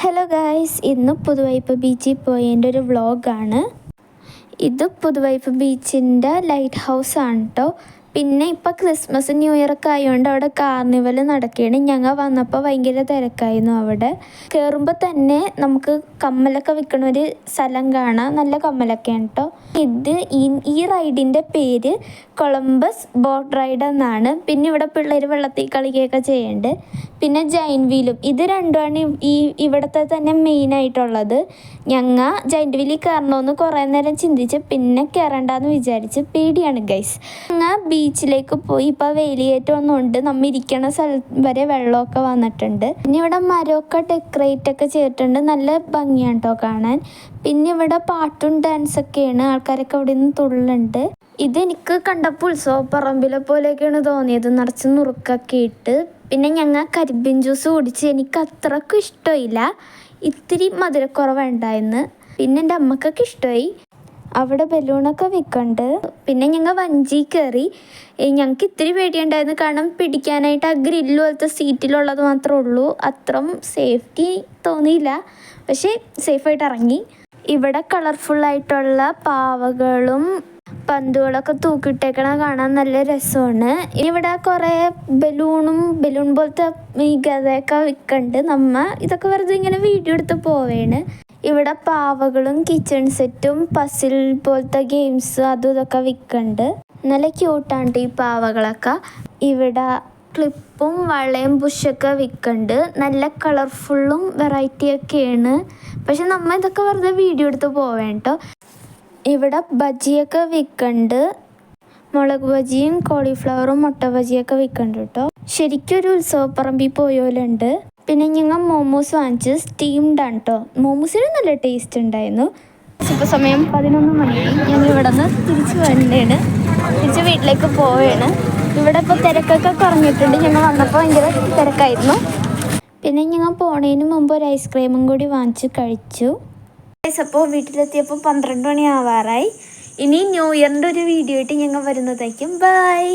Hello guys, ഇന്ന് പുതുവൈപ്പ് ബീച്ചിൽ പോയതിൻ്റെ ഒരു വ്ളോഗാണ്. ഇത് പുതുവൈപ്പ് ബീച്ചിൻ്റെ ലൈറ്റ് ഹൗസ് ആണ് കേട്ടോ. പിന്നെ ഇപ്പോൾ ക്രിസ്മസ് ന്യൂ ഇയർ ഒക്കെ ആയതുകൊണ്ട് അവിടെ കാർണിവൽ നടക്കുകയാണ്. ഞങ്ങൾ വന്നപ്പോൾ ഭയങ്കര തിരക്കായിരുന്നു. അവിടെ കയറുമ്പോൾ തന്നെ നമുക്ക് കമ്മലൊക്കെ വിൽക്കണ ഒരു സ്ഥലം കാണാം. നല്ല കമ്മലൊക്കെയാണ് കേട്ടോ. ഈ റൈഡിൻ്റെ പേര് കൊളംബസ് ബോട്ട് റൈഡ് എന്നാണ്. പിന്നെ ഇവിടെ പിള്ളേർ വെള്ളത്തിൽ കളിക്കുകയൊക്കെ ചെയ്യുന്നുണ്ട്. പിന്നെ ജൈൻറ്റ് വീലും, ഇത് രണ്ടുമാണ് ഇവിടുത്തെ തന്നെ മെയിനായിട്ടുള്ളത്. ഞങ്ങൾ ജൈൻറ്റ് വീലിൽ കയറണമെന്ന് കുറേ നേരം ചിന്തിച്ച് പിന്നെ കയറണ്ടെന്ന് വിചാരിച്ച്. പേടിയാണ് ഗൈസ്. ഞങ്ങൾ ബീച്ചിലേക്ക് പോയി. ഇപ്പോൾ വേലിയേറ്റം ഒന്നുമുണ്ട്. നമ്മൾ ഇരിക്കണ സ്ഥലം വരെ വെള്ളമൊക്കെ വന്നിട്ടുണ്ട്. പിന്നെ ഇവിടെ മരമൊക്കെ ഡെക്കറേറ്റ് ഒക്കെ ചെയ്തിട്ടുണ്ട്. നല്ല ഭംഗിയാണ് കേട്ടോ കാണാൻ. പിന്നെ ഇവിടെ പാട്ടും ഡാൻസൊക്കെയാണ്. ആൾക്കാരൊക്കെ അവിടെ നിന്ന് തുള്ളുന്നുണ്ട്. ഇതെനിക്ക് കണ്ടപ്പോൾ ഉത്സവപ്പറമ്പിലെ പോലെയൊക്കെയാണ് തോന്നിയത്. നിറച്ച് നുറുക്കൊക്കെ ഇട്ട്. പിന്നെ ഞങ്ങൾ കരിമ്പിൻ ജ്യൂസ് കുടിച്ച്. എനിക്ക് അത്രക്കും ഇഷ്ടമില്ല, ഇത്തിരി മധുരക്കുറവുണ്ടായിരുന്നു. പിന്നെ എൻ്റെ അമ്മക്കൊക്കെ ഇഷ്ടമായി. അവിടെ ബലൂണൊക്കെ വിൽക്കുന്നുണ്ട്. പിന്നെ ഞങ്ങൾ വഞ്ചി കയറി. ഞങ്ങൾക്ക് ഇത്തിരി പേടിയുണ്ടായിരുന്നു, കാരണം പിടിക്കാനായിട്ട് ആ ഗ്രില്ല് പോലത്തെ സീറ്റിലുള്ളത് മാത്രമേ ഉള്ളൂ. അത്രയും സേഫ്റ്റി തോന്നിയില്ല, പക്ഷേ സേഫായിട്ട് ഇറങ്ങി. ഇവിടെ കളർഫുള്ളായിട്ടുള്ള പാവകളും പന്തുകളൊക്കെ തൂക്കിയിട്ടേക്കണ കാണാൻ നല്ല രസമാണ്. ഇവിടെ കുറേ ബലൂൺ പോലത്തെ ഈ ഗതയൊക്കെ വിൽക്കുന്നുണ്ട്. ഇതൊക്കെ വെറുതെ ഇങ്ങനെ വീഡിയോ എടുത്ത് പോവേണ്. ഇവിടെ പാവകളും കിച്ചൺ സെറ്റും പസിൽ പോലത്തെ ഗെയിംസ് അതും ഇതൊക്കെ വിൽക്കുന്നുണ്ട്. നല്ല ക്യൂട്ടാണ് ഈ പാവകളൊക്കെ. ഇവിടെ ക്ലിപ്പും വളയും ബുഷൊക്കെ വിൽക്കുന്നുണ്ട്. നല്ല കളർഫുള്ളും വെറൈറ്റിയൊക്കെയാണ്. പക്ഷെ ഇതൊക്കെ വെറുതെ വീഡിയോ എടുത്ത് പോവേട്ടോ. ഇവിടെ ബജിയൊക്കെ വിൽക്കുന്നുണ്ട്. മുളക് ബജിയും കോളിഫ്ലവറും മുട്ട ബജിയൊക്കെ വിൽക്കുന്നുണ്ട് കേട്ടോ. ശരിക്കും ഒരു ഉത്സവപ്പറമ്പിൽ പോയോലുണ്ട്. പിന്നെ ഞങ്ങൾ മോമോസ് വാങ്ങിച്ച് സ്റ്റീംഡാണ് കേട്ടോ. മോമോസിന് നല്ല ടേസ്റ്റ് ഉണ്ടായിരുന്നു. ഇപ്പോൾ സമയം 11 മണി. ഞങ്ങൾ ഇവിടെ നിന്ന് തിരിച്ച് വന്നേണ്. തിരിച്ച് വീട്ടിലേക്ക് പോവുകയാണ്. ഇവിടെ ഇപ്പോൾ തിരക്കൊക്കെ കുറഞ്ഞിട്ടുണ്ട്. ഞങ്ങൾ വന്നപ്പോൾ ഭയങ്കര തിരക്കായിരുന്നു. പിന്നെ ഞങ്ങൾ പോണതിന് മുമ്പ് ഒരു ഐസ്ക്രീമും കൂടി വാങ്ങിച്ച് കഴിച്ചു. അപ്പോൾ വീട്ടിലെത്തിയപ്പോൾ 12 മണി ആവാറായി. ഇനി ന്യൂ ഇയറിൻ്റെ ഒരു വീഡിയോ ആയിട്ട് ഞങ്ങൾ വരുന്നതായിരിക്കും. ബൈ.